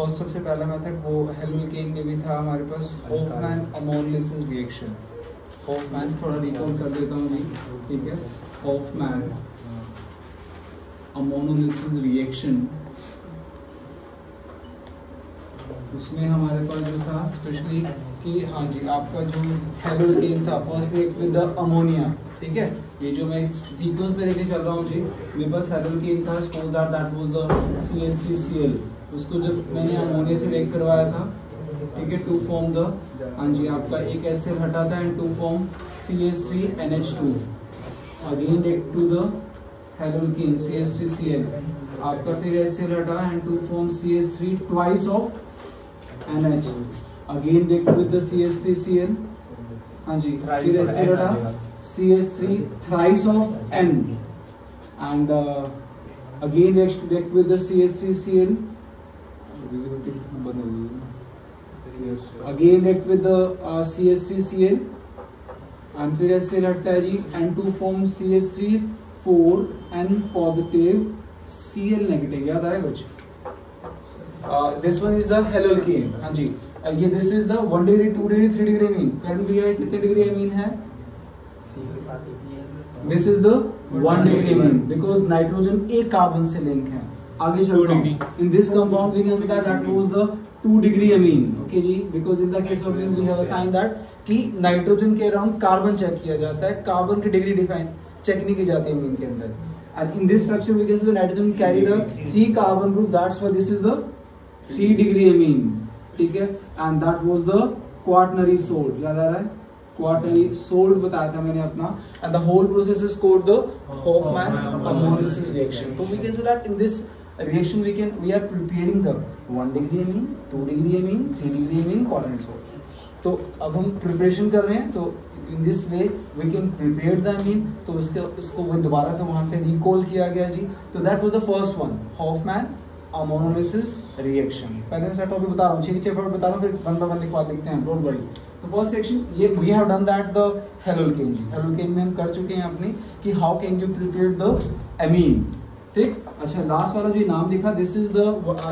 First सबसे पहला method वो हेलोल्केन में भी था हमारे पास, हॉफमैन अमोनोलिसिस रिएक्शन। हॉफमैन थोड़ा रिकॉल कर देता हूँ मैं, ठीक है। हॉफमैन अमोनोलिसिस रिएक्शन, उसमें हमारे पास जो था स्पेशली कि हाँ जी आपका जो हेलोल्केन था first react with the ammonia, ठीक है। ये जो मैं सीक्वेंस में लेके चल रहा हूँ जी, मेरे पास हेलोल्केन था, suppose that was the CH3Cl, उसको जब मैंने अमोनिया से रिएक्ट करवाया था, ठीक है, टू फॉर्म द, हाँ जी आपका एक एसिड हटा था and to form CH3NH2, again react to the haloalkane CH3Cl, आपका फिर एसिड हटा and to form CH3 twice of NH, again react with the CH3Cl, हाँ जी फिर एसिड हटा CH3 thrice of N, and again react with the CH3Cl, again react with the CH3Cl, and फिर ऐसे लगता है जी and to form CH3 4 N positive Cl negative, याद आया कुछ? This one is the haloalkane, हाँ जी ये this is the 1 degree 2 degree 3 degree amine, current भी है कितने डिग्री अमीन है? This is the 1 degree amine because nitrogen एक कार्बन से लिंक है। आगे चलते हैं। In this compound we can say that was the 2 degree amine, okay जी, because in the case of amine we have assigned that कि nitrogen के around carbon check किया जाता है, कार्बन की डिग्री डिफाइन चेक नहीं की जाती है अमीन के अंदर। And in this structure we can say the nitrogen carry the 3 carbon group, that's why this is the 3 degree amine, ठीक है। And that was the quaternary salt, याद आ रहा है? क्वार्टरली सोल्ट बताया था मैंने अपना, and the whole process is called the Hofmann ammonolysis reaction. तो we can say that in this reaction we are preparing the 1 degree amine, 2 degree amine, 3 degree amine, quarterly salt. तो अब हम preparation कर रहे हैं, तो in this way we can prepare the amine, तो इसको वो दोबारा से वहां से रिकॉल किया गया जी। तो that was the first one, Hofmann ammonolysis reaction. पहले मैं टॉपिक बता रहा हूँ, 6 फटाफट बता रहा हूँ, फिर 1 बाय 1 लिखवा लिखते हैं, डोंट वरी। तो फर्स्ट सेक्शन ये we have done that the haloalkane जी, हेलोल्केन में हम कर चुके हैं अपनी कि how can you prepare the amine, ठीक। अच्छा लास्ट वाला जो नाम लिखा, this is the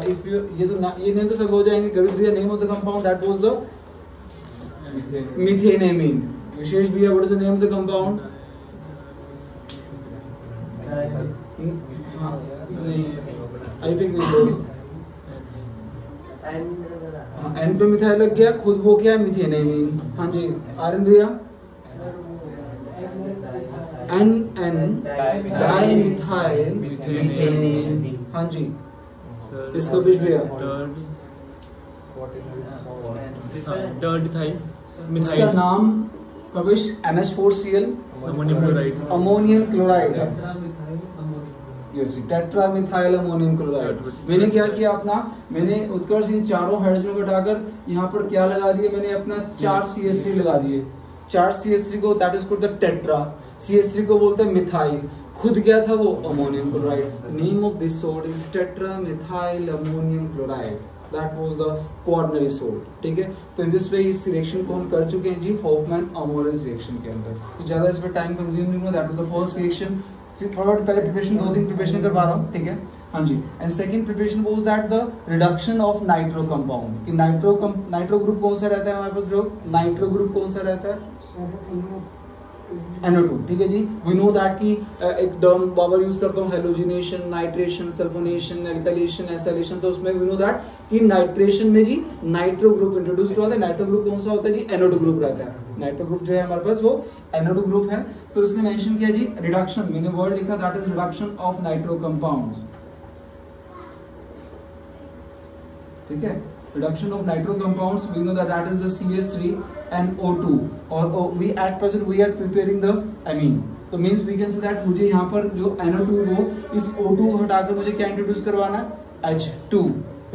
if you ये नहीं तो सब हो जाएंगे, Garud name of the compound that was the methane amine. Vishesh भैया what is the name of the compound? नहीं आई पिक नहीं, एन पे मिथाइल लग गया, खुद वो क्या है मीथेन अमीन, हाँ जी आर्यन भैया N N di methyl methane amine, हाँ जी इसको बीच भैया इसका नाम Kavish NH4Cl ammonium chloride, tetramethyl ammonium chloride. मैंने क्या किया अपना, मैंने उत्कर्ष इन चारों हाइड्रोजन को हटाकर यहाँ पर क्या लगा दिए, मैंने अपना 4 CH3 लगा दिए। 4 CH3 को that is called the tetra, CH3 को बोलते हैं मिथाइल, खुद क्या था वो ammonium chloride. Name of this salt is टेट्रामिथाइल ammonium chloride, that was the quaternary salt, ठीक है। तो इन दिस वे इस रिएक्शन को हम कर चुके हैं जी हॉफमैन अमोनोलिसिस रिएक्शन के अंदर। तो ज्यादा इस पर टाइम कंज्यूम नहीं हुआ, that was the first reaction. पहले प्रिपरेशन 2 प्रिपरेशन करवा रहा हूँ, ठीक है, हाँ जी। And second preparation was that the reduction of nitro compound, कि नाइट्रो ग्रुप कौन सा रहता है हमारे पास, लोग नाइट्रो ग्रुप कौन सा रहता है? NO2, ठीक है जी। वी नो दैट कि एक टर्म बार यूज करता हूँ halogenation, nitration, sulphonation, alkylation, acylation, तो उसमें वी नो दैट कि नाइट्रेशन में जी नाइट्रो ग्रुप इंट्रोड्यूस हुआ था। नाइट्रो ग्रुप कौन सा होता है जी? NO2 ग्रुप रहता है। नाइट्रो ग्रुप जो है हमारे पास वो NO2 ग्रुप है। तो उसने मेंशन किया जी रिडक्शन, मैंने वर्ड लिखा that is reduction of nitro compound, ठीक है। reduction of nitro compounds, we know that is the CH3NO2 or we at present we are preparing the amine, तो means we can say that मुझे यहाँ पर जो NO2 हो इस O2 को हटाकर मुझे क्या इंट्रोड्यूस करवाना है? H2,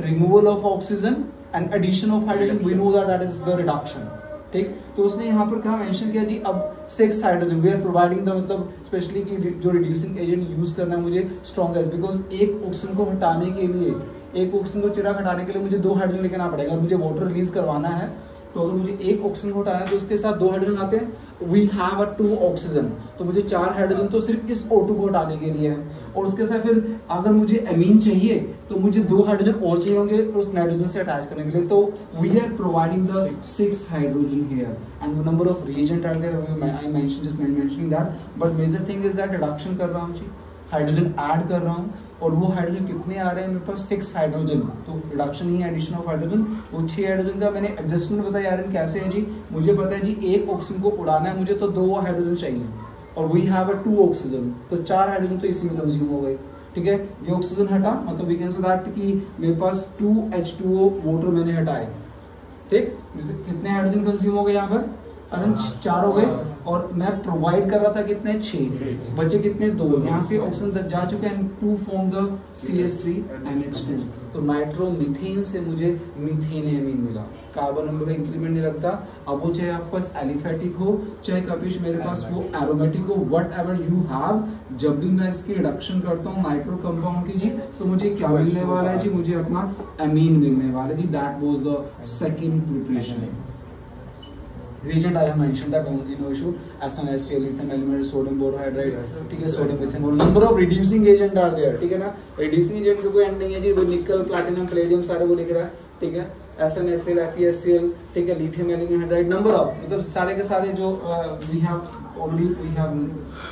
removal of oxygen and addition of hydrogen, we know that is the reduction, ठीक। तो उसने यहाँ पर क्या मेंशन किया जी, अब 6 hydrogen we are providing the, मतलब स्पेशली कि जो रिड्यूसिंग एजेंट यूज करना है मुझे स्ट्रॉन्गेस्ट, बिकॉज एक ऑक्सीजन को हटाने के लिए, एक ऑक्सीजन को चिराग हटाने के लिए मुझे 2 हाइड्रोजन लेके आना पड़ेगा। अगर मुझे वाटर रिलीज करवाना है तो अगर मुझे एक ऑक्सीजन को हटाना है तो उसके साथ 2 हाइड्रोजन आते हैं, वी हैव अ 2 ऑक्सीजन, तो मुझे 4 हाइड्रोजन तो सिर्फ इस O2 को हटाने के लिए है, और उसके साथ फिर अगर मुझे एमीन चाहिए तो मुझे 2 हाइड्रोजन और चाहिए होंगे उस नाइट्रोजन से अटैच करने के लिए, तो we are providing the 6 hydrogen here and the number of reagent are there, I mentioning that, but major thing is that reduction कर रहा हूँ जी, हाइड्रोजन ऐड कर रहा हूँ, और वो हाइड्रोजन कितने आ रहे हैं मेरे पास 6 हाइड्रोजन, तो रिडक्शन ही है, एडिशन ऑफ हाइड्रोजन, वो 6 हाइड्रोजन का मैंने एडजस्टमेंट बताया यार कैसे है जी, मुझे पता है जी एक ऑक्सीजन को उड़ाना है मुझे तो 2 हाइड्रोजन चाहिए, और वी हैव अ 2 ऑक्सीजन, तो 4 हाइड्रोजन तो इसी में कंज्यूम हो गए, ठीक है, ये ऑक्सीजन हटा, मतलब वी कैन से दैट कि मेरे पास 2 H2O वाटर मैंने हटाए, ठीक, कितने हाइड्रोजन कंज्यूम हो गए यहाँ पर, अरे 4 हो गए, और मैं प्रोवाइड कर रहा था कितने 6, बचे कितने 2, यहाँ से ऑक्सीजन जा चुके हैं, 2 फॉर्म द CH3NH2, तो नाइट्रोमीथेन से मुझे मीथेन एमीन मिला, कार्बन नंबर का इंक्रीमेंट नहीं लगता, अब वो चाहे आपके पास एलिफेटिक हो चाहे कपिश मेरे पास वो एरोमेटिक हो, वट एवर यू हैव, जब भी मैं इसकी रिडक्शन करता हूँ नाइट्रो कंपाउंड की जी, तो मुझे क्या मिलने वाला है जी, मुझे अपना एमीन मिलने वाला है जी, that was the second preparation. Reagent I have mentioned that no issue, SnHCl, lithium element, sodium borohydride, ठीक है, sodium ethanol, number of reducing agent are there, ठीक है ना, reducing agent का कोई एंड नहीं है जी, वो निकल, प्लैटिनम, पैलेडियम सारे वो लिख रहा है, ठीक है, SnHCl, FeSCl, ठीक है, lithium aluminum hydride, number of, मतलब सारे के सारे जो we have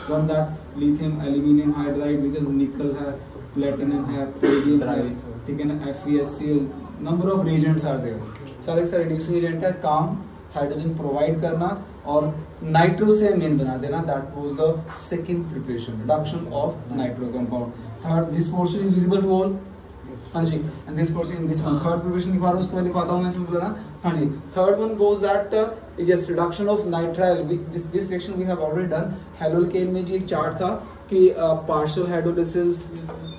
done that lithium aluminum hydride because nickel है, platinum है, palladium है, ठीक है ना, FeSCl, number of reagents are there, सारे के सारे reducing agent है, काम हाइड्रोजन प्रोवाइड करना और नाइट्रो से एमीन बना देना, that was the second preparation, reduction of nitro compound. Third, this portion is visible to all, हाँ जी, and this portion in this one, third preparation लिखवा रहा हूँ, उसको मैं लिखवाता हूँ मैं सिंपल ना, हाँ जी, third one goes that is just reduction of nitrile, this reaction we have already done, haloalkane में जी एक चार्ट था कि partial hydrolysis,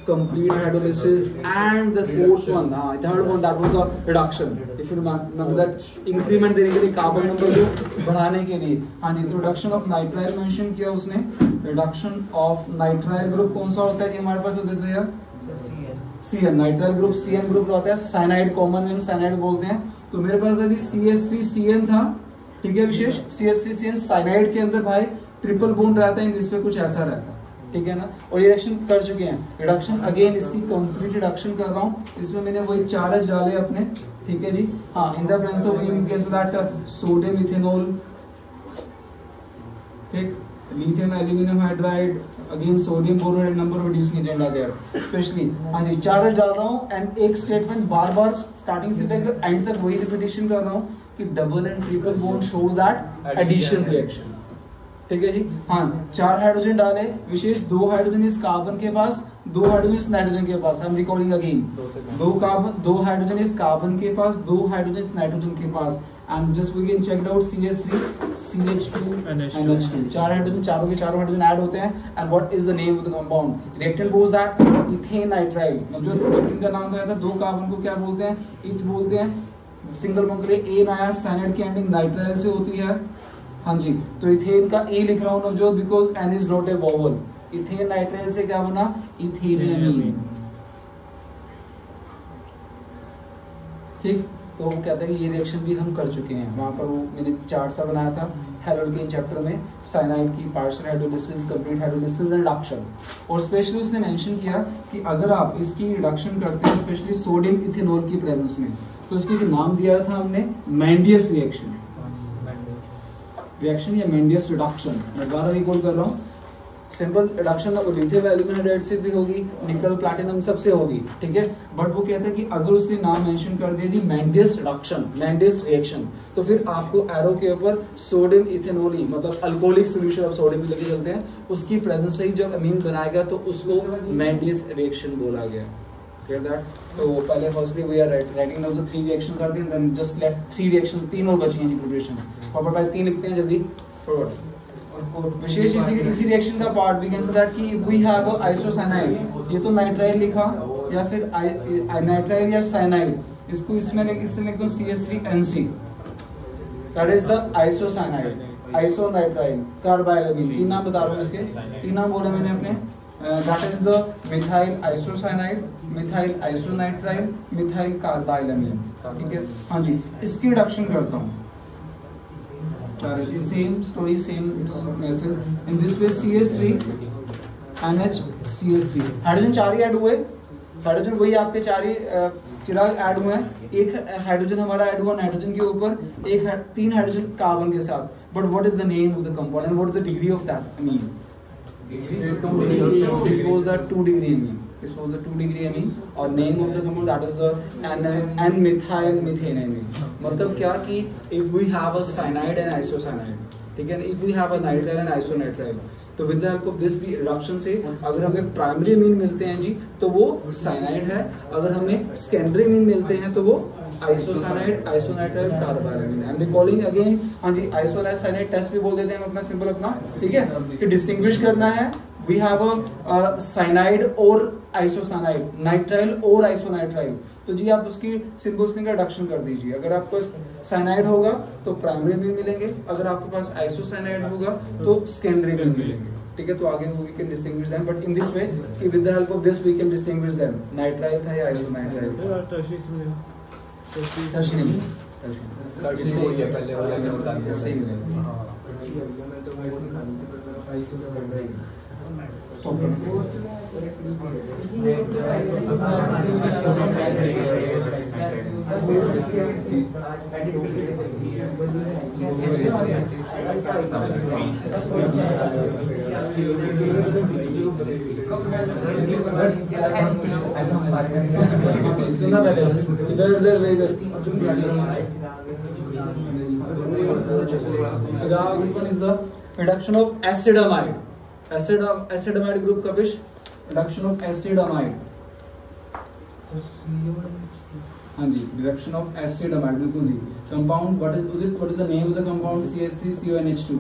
complete hydrolysis, and the fourth one, third one, that was the reduction, if you remember that, increment देने के लिए carbon number को बढ़ाने के लिए, हाँ जी, तो रिडक्शन ऑफ नाइट्राइल मेंशन किया उसने, रिडक्शन ऑफ नाइट्राइल ग्रुप कौन सा होता है कि हमारे पास होते थे यार, CN, nitrile group CN group का होता है, साइनाइड कॉमन में हम साइनाइड बोलते हैं, तो मेरे पास यदि CH3CN था, ठीक है, विशेष CH3CN साइनाइड के अंदर भाई ट्रिपल बॉन्ड रहता है, इस पे कुछ ऐसा रहता है, ठीक है ना, और ये रिएक्शन कर चुके हैं, रिडक्शन अगेन इसकी कंप्लीट रिडक्शन कर रहा हूँ, इसमें मैंने वही 4 H डाले अपने, ठीक है जी, हाँ, in the presence of we can say that sodium ethanol, ठीक, lithium aluminium hydride, again sodium borohydride, number of reducing agent are there, specially, हाँ जी, 4 H डाल रहा हूँ, एंड एक स्टेटमेंट बार बार स्टार्टिंग से लेकर एंड तक वही रिपीटेशन कर रहा हूँ कि double and triple bond shows that addition reaction, ठीक है जी, हाँ, 4 हाइड्रोजन डाले, विशेष 2 हाइड्रोजन इस कार्बन के पास, 2 हाइड्रोजन इस नाइट्रोजन के पास, I am recording again, 2 hydrogen इस कार्बन के पास, 2 हाइड्रोजन इस नाइट्रोजन के पास, and just we can check out CH3 CH2 NH2, 4 hydrogen, चारों के चारों हाइड्रोजन ऐड होते हैं, and what is the name of the compound, reactant goes that ethane nitrile, जो रिएक्टेंट का नाम क्या था, 2 कार्बन को क्या बोलते हैं, इथ बोलते हैं, सिंगल बॉन्ड के लिए ए आया, साइनाइड की एंडिंग नाइट्राइल से होती है, हाँ जी, तो इथेन का ए लिख रहा हूँ Navjot, because N is not a vowel, ethane nitrile से क्या बना, इथेनियम, ठीक, तो वो कहता है कि ये रिएक्शन भी हम कर चुके हैं, वहाँ पर वो मैंने चार्ट सा बनाया था हेलोल्केन चैप्टर में, साइनाइड की partial hydrolysis, complete hydrolysis and reduction, और स्पेशली उसने मेंशन किया कि अगर आप इसकी रिडक्शन करते हैं स्पेशली सोडियम इथेनॉल की प्रेजेंस में, तो इसके नाम दिया था हमने मेंडियस रिएक्शन, रिएक्शन या मेंडियस रिडक्शन, मैं दोबारा रिकॉल कर रहा हूँ, simple reduction lithium aluminium hydride से भी होगी, निकल प्लैटिनम सबसे होगी, ठीक है, बट वो कहता है कि अगर उसने नाम मेंशन कर दिया जी मेंडियस रिडक्शन, मेंडियस रिएक्शन, तो फिर आपको एरो के ऊपर सोडियम इथेनॉल, मतलब अल्कोहलिक सॉल्यूशन ऑफ सोडियम लेके चलते हैं, उसकी प्रेजेंस से ही जब अमीन बनाया गया तो उसको मेंडियस रिएक्शन बोला गया, clear that, तो पहले firstly we are writing down the 3 reactions are there, then just left 3 reactions, 3 और बची हैं जी प्रिपरेशन में, और पहले 3 लिखते हैं जल्दी फॉरवर्ड, और विशेष इसी रिएक्शन का part we can say that कि वी हैव अ आइसोसाइनाइड, ये तो नाइट्राइल लिखा या फिर नाइट्राइल या साइनाइड, इसको इसमें इससे लिखता हूं CH3NC, that is the isocyanide, isonitrile, carbylamine, 3 नाम बता रहा हूं इसके, 3 नाम बोला मैंने अपने, that is the methyl isocyanide, methyl isonitrile, methyl carbylamine, ठीक है, हाँ जी, इसकी रिडक्शन करता हूँ, same story, same message. In this way CH3 NH CH3 hydrogen 4 he add हुए, हाइड्रोजन वही आपके 4 ही चिराग ऐड हुए हैं। एक हाइड्रोजन हमारा ऐड हुआ नाइट्रोजन के ऊपर, 3 हाइड्रोजन कार्बन के साथ। But what is the name of the compound and what is the degree of that amine? This was the 2 degree amine. This was the 2 degree amine और name of the compound that is the N-methyl methane amine। मतलब क्या कि if we have a cyanide and isocyanide, ठीक है ना, if we have a nitrile and isonitrile, तो with the help of this reduction से अगर हमें प्राइमरी अमीन मिलते हैं जी तो वो साइनाइड है, अगर हमें सेकेंडरी अमीन मिलते हैं तो वो isocyanide, isonitrile, carbyl amine. I am recalling again, हाँ जी, आइसोसाइनाइड टेस्ट भी बोल देते हैं हम अपना सिंपल अपना, ठीक है, कि डिस्टिंग्विश करना है। वी हैव अ साइनाइड और आइसोसाइनाइड, नाइट्राइल और आइसोनाइट्राइल, तो जी आप उसकी सिंबल्स का रिडक्शन कर दीजिए। अगर आपको साइनाइड होगा तो प्राइमरी अमीन मिलेंगे, अगर आपके पास आइसोसाइनाइड होगा तो सेकेंडरी अमीन मिलेंगे, ठीक है। तो आगे we can distinguish them, but in this way कि with the help of this we can distinguish them, nitrile था या आइसोनाइट्राइल। सुना पहले, इधर इधर इधर Chirag, which one is the reduction of acidamide? Acidamide group का विश, reduction of acidamide, हाँ जी, reduction of acidamide, बिल्कुल जी। Compound, what is the name of the compound? CH3CONH2।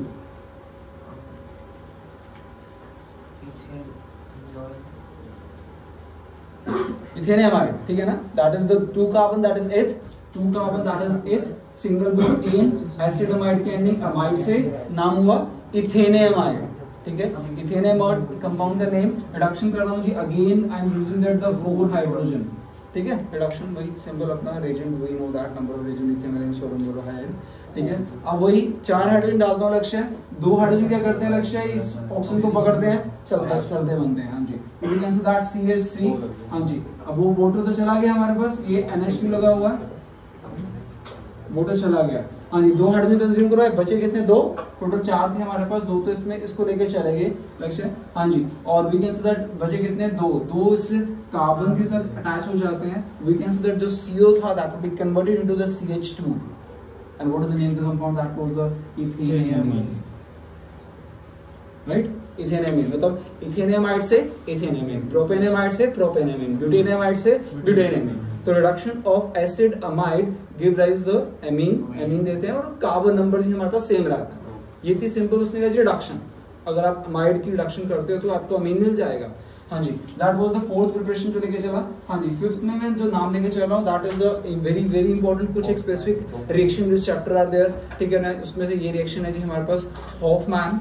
इथेनियमाइड, ठीक है ना, that is the 2 carbon that is eighth, 2 carbon that is eighth, single group N, acid amide के ending amide से नाम हुआ ethanamide, ठीक है। इथेनियमाइड कंपाउंड का नेम, रिडक्शन कर रहा हूँ जी, again I am using that the 4 hydrogen, ठीक है, रिडक्शन वही सिंपल अपना रेजेंट, वही no that number of reagent ethanol sodium borohydride, ठीक है। अब वही 4 हाइड्रोजन डालता हूँ लक्ष्य, 2 हाइड्रोजन क्या करते हैं लक्ष्य, इस ऑक्सीजन को पकड़ते हैं, चलते बनते हैं, हाँ जी, we can say that CH3, हाँ जी। अब वो वाटर तो चला गया हमारे पास, ये NH2 लगा हुआ है, वाटर चला गया, हाँ जी, 2 हाइड्रोजन कंज्यूम करो, बचे कितने, 2, टोटल 4 थे हमारे पास, 2 तो इसमें इसको लेकर चले गए लक्ष्य, हाँ जी। और वी कैन से दैट बचे कितने, 2 इस कार्बन के साथ अटैच हो जाते हैं, वी कैन से दैट जो CO था that will be converted into the CH2 and what is the name of the compound, that was the ethanamine, right. Ethanamine मतलब इथेनियमाइड से इथेनियमाइन, प्रोपेनियमाइड से प्रोपेनियमाइन, ब्यूटेनियमाइड से ब्यूटेनियमाइन। तो reduction of acid amide give rise the amine देते हैं, और carbon number जी हमारे पास same रहता है। ये थी सिंपल उसने कहा रिडक्शन, अगर आप अमाइड की रिडक्शन करते हो तो आपको अमीन मिल जाएगा, हाँ जी। That was the 4th preparation जो लेके चला, हाँ जी। 5th में मैं जो नाम लेके चला हूँ that is the very very important, कुछ एक specific reaction this chapter are there, ठीक है ना। उसमें से ये रिएक्शन है जी हमारे पास हॉफमैन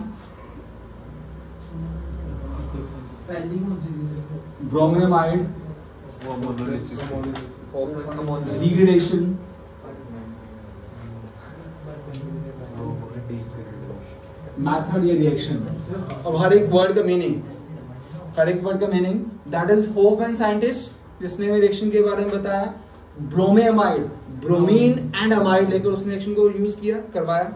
ब्रोमेमाइड डिग्रेडेशन, मेथड, ये रिएक्शन। अब हर एक वर्ड का meaning, that is Hofmann scientist जिसने रिएक्शन के बारे में बताया, ब्रोमेमाइड, ब्रोमीन एंड अमाइड लेकर उसने रिएक्शन को यूज किया, करवाया।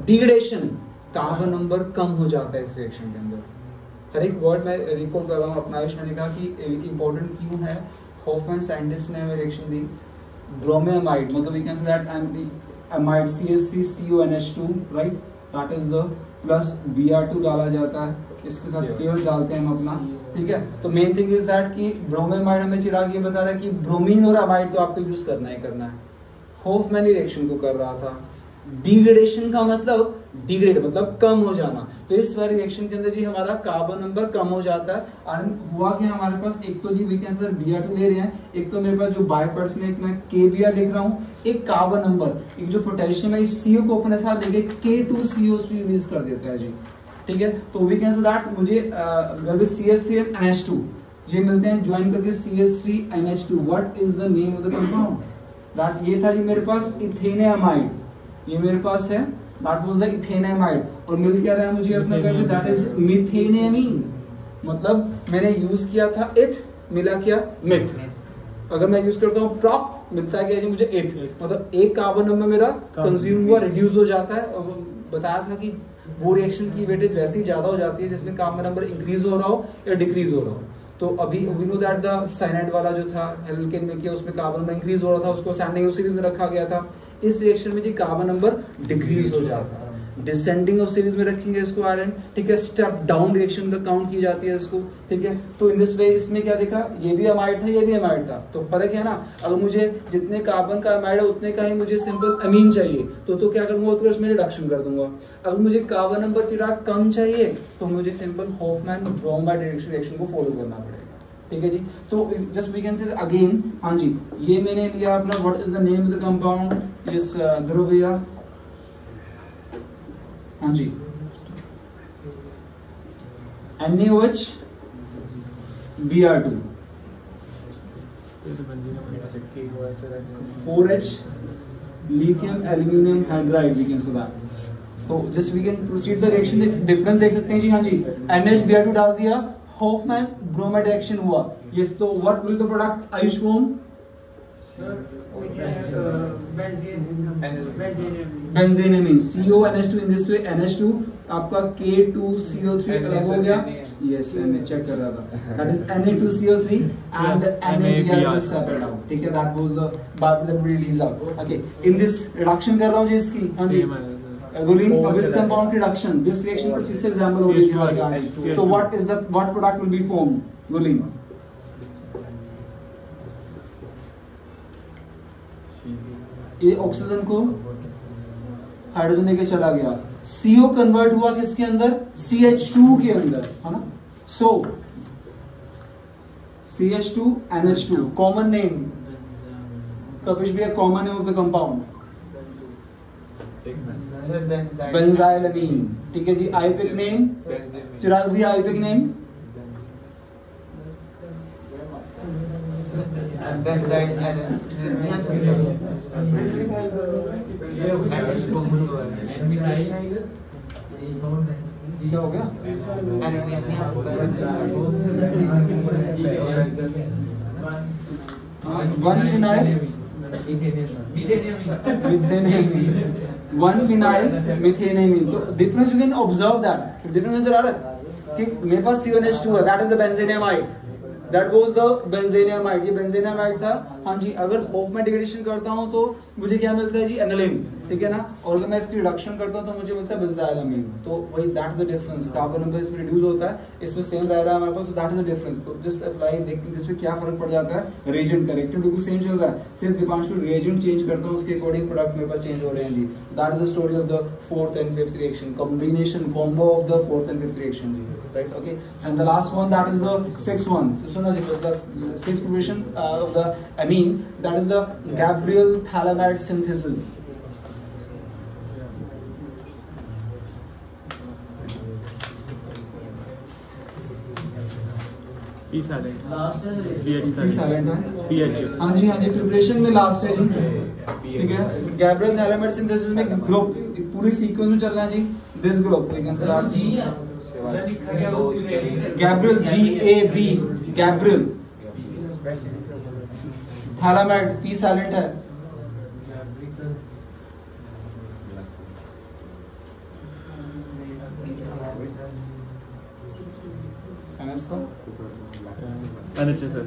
डिग्रेडेशन, कार्बन नंबर कम हो जाता है इस रिएक्शन के अंदर। हर एक वर्ड मैं रिकॉल कर रहा हूँ अपना, मैंने कहा कि इंपॉर्टेंट क्यों है। हॉफमैन साइंटिस्ट ने रिएक्शन दी, ब्रोमेमाइड मतलब we can say that amide CH3CONH2, right, that is the plus Br2 डाला जाता है, इसके साथ केवल डालते हैं हम अपना, ठीक है। तो मेन थिंग इज दैट कि ब्रोमेमाइड हमें चिराग ये बता रहा है कि ब्रोमीन और अमाइड तो आपको यूज करना है। हॉफमैन रिएक्शन को कर रहा था। डिग्रेडेशन का मतलब, डिग्रेड मतलब कम हो जाना, तो इस वाले रिएक्शन के अंदर जी हमारा कार्बन नंबर कम हो जाता है। और हुआ कि हमारे पास एक तो जी वी कैन से Br2 ले रहे हैं, एक तो मेरे पास जो बाय पार्ट्स में एक मैं KBr लिख रहा हूँ, एक कार्बन नंबर, एक जो पोटेशियम है इस CO को अपने साथ लेके K2CO3 रिलीज कर देता है जी, ठीक है। तो वी कैन से दैट मुझे CH3 and NH2 ये मिलते हैं ज्वाइन करके CH3 NH2। What is the name of the compound, that ये था जी मेरे पास इथेनियमाइड, ये मेरे पास है दैट वाज द इथेनामाइड, और मिल क्या रहा है मुझे अपना करके, दैट इज मिथेनामीन। मतलब मैंने यूज किया था इथ, मिला क्या मिथ। अगर मैं यूज करता हूँ प्रॉप, मिलता है क्या जी मुझे इथ, मतलब एक कार्बन नंबर मेरा कंज्यूम हुआ, रिड्यूस हो जाता है। और बताया था कि वो रिएक्शन की वेटेज वैसे ही ज्यादा हो जाती है जिसमें कार्बन नंबर इंक्रीज हो रहा हो या डिक्रीज हो रहा हो। तो अभी we know that the cyanide वाला जो था एल्केन में किया, उसमें कार्बन नंबर इंक्रीज हो रहा था, उसको असेंडिंग सीरीज में रखा गया था। इस रिएक्शन में जी कार्बन नंबर डिक्रीज हो जाता है, डिसेंडिंग ऑफ सीरीज में रखेंगे इसको आयरन, ठीक है। स्टेप डाउन रिएक्शन काउंट की जाती है इसको, ठीक है। तो इन दिस वे इसमें क्या देखा, ये भी अमाइड था, ये भी अमाइड था, तो फर्क है ना। अगर मुझे जितने कार्बन का अमाइड है उतने का ही मुझे सिंपल अमीन चाहिए तो क्या करूंगा, तो उसमें रिडक्शन कर दूंगा। अगर मुझे कार्बन नंबर चिराग कम चाहिए तो मुझे सिंपल हॉफमैन ब्रोमाइड रिएक्शन को फॉलो करना पड़ेगा, ठीक है जी। तो just we can say again, हाँ जी, ये मैंने लिया अपना, what is the name of the compound, yes Dhruv भैया, हाँ जी, NaOH Br2 4H lithium aluminium hydride, we can say that। तो just we can proceed the reaction, difference देख सकते हैं जी। हाँ जी, NaHBr2 डाल दिया, हॉफमैन ब्रोमाइड रिएक्शन हुआ, यस। तो व्हाट विल द प्रोडक्ट आयुष्वोम, benzenamine, CONH2 in this way, NH2 आपका K2CO3 अलग हो गया, यस मैं चेक कर रहा था, that is Na2CO3 and NaBr separate out, ठीक है। That was the by that we release out, okay. In this reduction कर रहा हूं जी इसकी, हाँ जी, गोलिन अब इस कंपाउंड की रिडक्शन, दिस रिएक्शन कुछ इससे एग्जांपल हो रही है, तो what is the what product will be form, गोलिन ये ऑक्सीजन को हाइड्रोजन लेके चला गया, CO कन्वर्ट हुआ किसके अंदर, CH2 के अंदर, है ना। सो CH2 NH2 common name, Kapish भैया common name of the compound benzylamine, ठीक है जी। आईपिक नेम, चिराग भैया आईपिक नेम, क्या हो गया, वन फिनाइल मिथेनामीन। तो difference you can observe that, difference नजर आ रहा है कि मेरे पास CONH2 है, that is the benzenamide, that was the benzenamide, ये बेंजीनामाइड था, हाँ जी। अगर होप में डिग्रेडेशन करता हूं तो मुझे क्या मिलता है जी, एनिलीन, ठीक है ना। और अगर मैं इसकी रिडक्शन करता हूं तो मुझे मिलता है बेंजाइलमीन। तो वही that is the difference, carbon number इसमें रिड्यूस होता है, इसमें सेम रह रहा है हमारे पास, तो दैट इज द डिफरेंस। तो जस्ट अप्लाई, देखते हैं इसमें क्या फर्क पड़ जाता है। रिएजेंट करेक्टिव बिल्कुल सेम चल रहा है, सिर्फ दीपांशु रिएजेंट चेंज करता हूं, उसके अकॉर्डिंग प्रोडक्ट मेरे पास चेंज हो रहे हैं जी। That is the story of the fourth and fifth reaction, combination combo of the fourth and fifth reaction जी, right, okay. And the last one, that is the sixth one, सुना जी, the sixth preparation of the amine, that is the Gabriel Thalamide synthesis। P silent, PH, हाँ जी, हाँ जी, preparation में last है जी, ठीक है। Gabriel Thalamide synthesis में group पूरी सीक्वेंस में चल रहा है जी, this group we can say Gabriel, GAB, Gabriel Thalamide, P silent है, NH sir,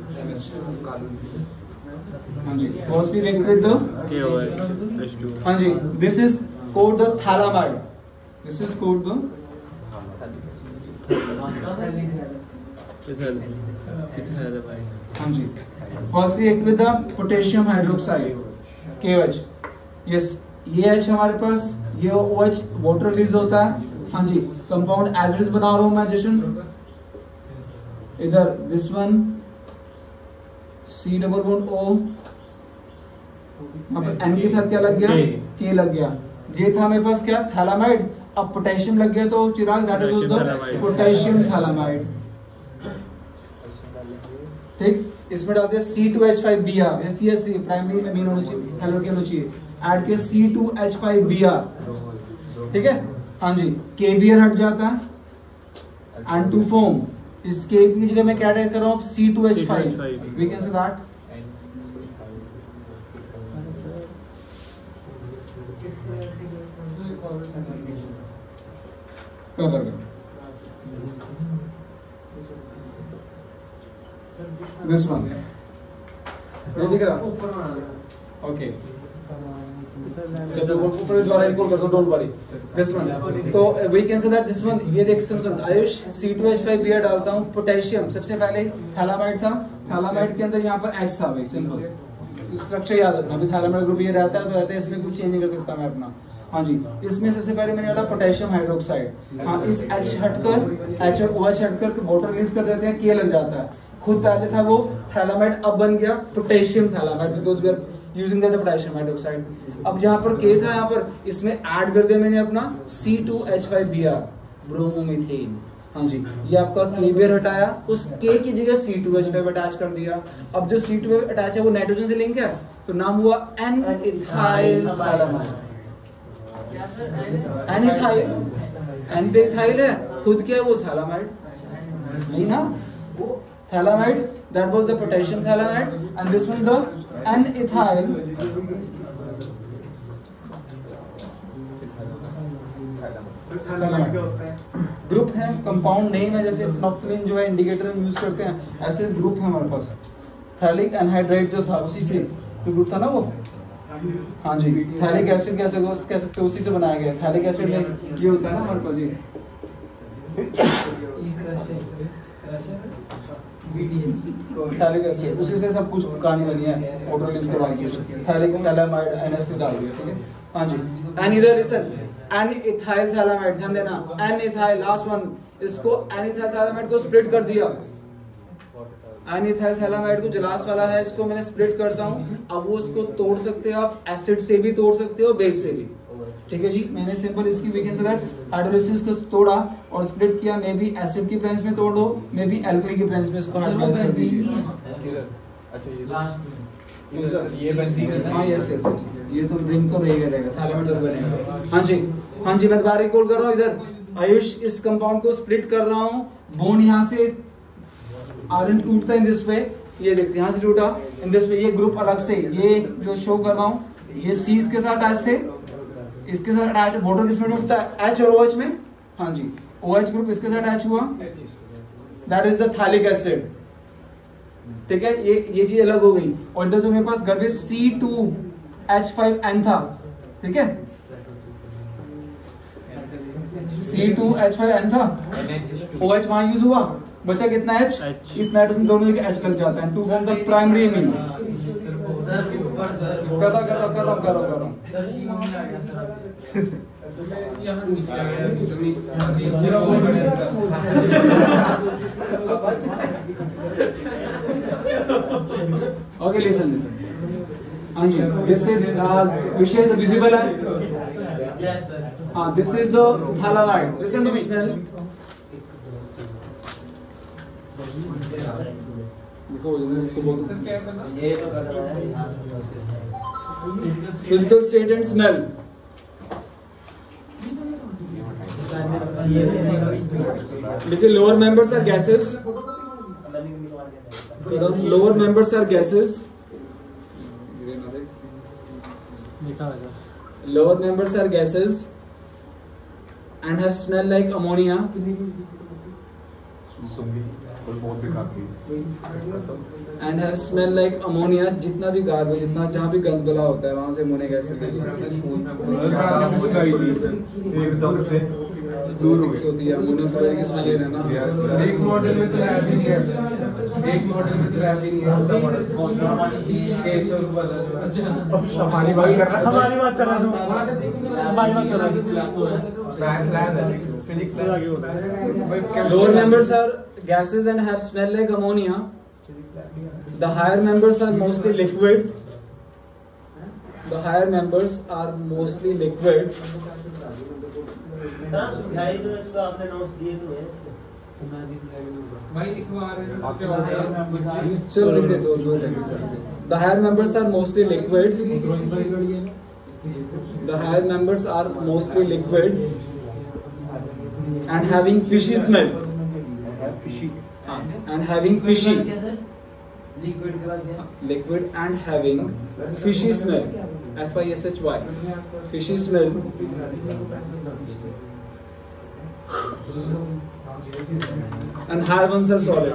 हाँ जी, firstly react with the KOH2, हाँ जी, this is called the thalamide, this is called the हाँ जी, firstly react with the potassium hydroxide, KOH, yes, ये H हमारे पास, ये OH water release होता है, हाँ जी। कंपाउंड एज इट इज बना रहा हूं मैं जशन, इधर this one C double bond O, यहाँ पर N के साथ क्या लग गया, K लग गया, ये था मेरे पास क्या, थैलामाइड। अब पोटेशियम लग गया तो Chirag, that is the potassium phthalimide, ठीक। इसमें डालते हैं C2H5Br, ये CH3 प्राइमरी अमीन होना चाहिए, हेलोकेन होना चाहिए, ऐड के C2H5Br, ठीक है, हाँ जी। KBr हट जाता है एंड टू फॉर्म इस K की जगह मैं क्या टाइप कर रहा हूँ C2H5 we can say that this one ये दिख रहा ओके चलो ऊपर द्वारा इनकोड कर दो डोंट वरी दिस वन तो we can say that this one ये देख सुन आयुष C2H5Br डालता हूँ पोटेशियम सबसे पहले थैलामाइड था थैलामाइड के अंदर यहाँ पर H था भाई सिंपल स्ट्रक्चर याद रखना अभी थैलामाइड ग्रुप ये रहता है तो रहता है इसमें कुछ चेंज नहीं कर सकता मैं अपना हाँ जी इसमें सबसे पहले मैंने डाला पोटेशियम हाइड्रोक्साइड हाँ इस H हटकर H और OH हटकर वाटर रिलीज कर देते हैं K लग जाता है खुद पहले था वो थैलामाइड अब बन गया potassium phthalimide because we are using the potassium hydroxide अब जहाँ पर K था यहाँ पर इसमें ऐड कर दिया मैंने अपना C2H5Br ब्रोमोमीथेन हाँ जी ये आपका KBr हटाया उस K की जगह C2H5 अटैच कर दिया अब जो C2H अटैच है वो नाइट्रोजन से लिंक है तो नाम हुआ N-इथाइल थैलामाइड N-इथाइल N पे इथाइल है खुद क्या है वो थैलामाइड नहीं ना phthalimide that was the potassium thalamide and this one the N-ethyl group है कंपाउंड नेम है जैसे फिनोक्सिलिन जो है इंडिकेटर हम यूज करते हैं ऐसे ग्रुप है हमारे पास थैलिक एनहाइड्राइड जो था उसी से तो ग्रुप था ना वो हाँ जी थैलिक एसिड कह सकते हो उसी से बनाया गया थैलिक एसिड में ये होता है ना हमारे पास ये थैलिक एसिड उसी से सब कुछ कहानी बनी है वाटर रिलीज करवाई गई थैलिक थैलामाइड NH डाल दिया ठीक है हाँ जी एंड इधर लिसन N-ethyl थैलामाइड ध्यान देना N-ethyl लास्ट वन इसको N-ethyl थैलामाइड को स्प्लिट कर दिया N-ethyl थैलामाइड को जो लास्ट वाला है इसको मैंने स्प्लिट करता हूँ अब वो इसको तोड़ सकते हो आप एसिड से भी तोड़ सकते हो बेस से भी ठीक है जी मैंने सिंपल इसकी we can say that hydrolysis को तोड़ा और स्प्लिट किया मे बी एसिड की ब्रांच में तोड़ दो मे बी एल्कली की ब्रांच में इसको हाइड्रोलाइज कर दीजिए अच्छा ये बेंजीन हां यस यस ये तो ड्रिंक तो रहेगा थैलामाइड तो बनेगा हां जी मैं दोबारा रिकॉल कर रहा हूं इधर आयुष इस कंपाउंड को स्प्लिट कर रहा हूं बोन यहां से आयरन टूटता है इन दिस वे ये देख यहां से टूटा इन दिस वे ये ग्रुप अलग से ये जो शो कर रहा हूं ये C के साथ अटैच थे इसके साथ अटैच वाटर किसमें टूटता है H और OH में हां जी OH ग्रुप इसके साथ अटैच हुआ that is the phthalic acid ठीक है ये चीज अलग हो गई और इधर तुम्हारे पास घर पे C2H5N था ठीक है C2H5N था OH वहां यूज हुआ बचा कितना H इस नाइट्रोजन दोनों जगह H लग जाता है to form the primary amine करो Okay, listen. हाँ जी, this is विषय से visible है? Yes, sir. हाँ, this is the thalamide. Listen to me. देखो इधर इसको बोलो. Physical state and smell. देखिए lower members are gases. The lower members are gases. Lower members are gases and have smell like ammonia. And have smell like ammonia. जितना भी garbage जितना जहाँ भी गंद बला होता है वहाँ से अमोनिया गैस दूर होती है अमोनियम क्लोराइड की स्मेल है ना. एक मॉडल में तो लैब भी नहीं है, एक मॉडल में तो लैब भी नहीं है. केशव वाला हमारी बात कर रहा है फिजिक्स से आगे होता है. Lower members are gases and have smell like ammonia. The higher members are mostly liquid. The higher members are mostly liquid. चल लिख दे दो. The higher members are mostly liquid The higher members are mostly liquid and having fishy smell. And having fishy. Liquid and having fishy smell. FISHY. Fishy smell. And higher ones are solid.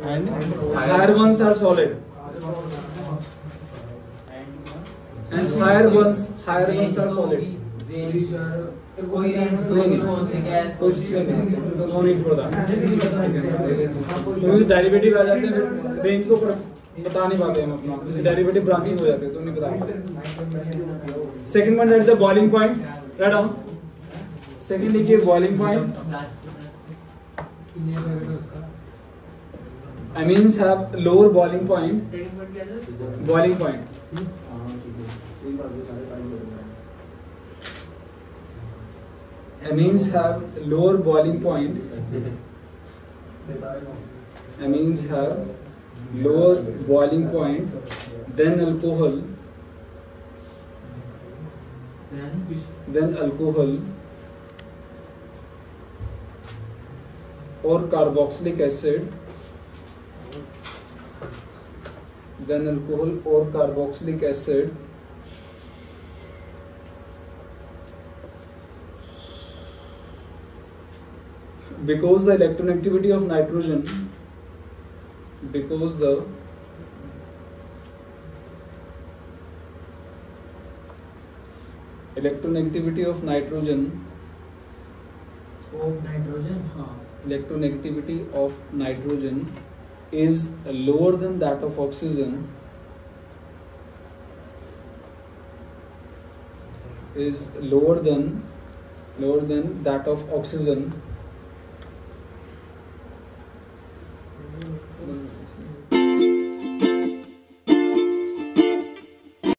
And Higher ones are solid. And higher ones are solid. कोई range कुछ नहीं, no need for that. क्योंकि derivative आ जाते हैं, range को बता नहीं पाते हम अपना, उसके डेरिवेटिव ब्रांचिंग हो जाते हैं तो नहीं बता पाते। Second point that the boiling point, right down. Second लिखिए boiling point. amines have lower boiling point. Boiling point. Amines have lower boiling point. Amines have lower boiling point than alcohol. Or carboxylic acid. Then alcohol or carboxylic acid because the electronegativity of nitrogen electronegativity of nitrogen is lower than that of oxygen, is lower than that of oxygen,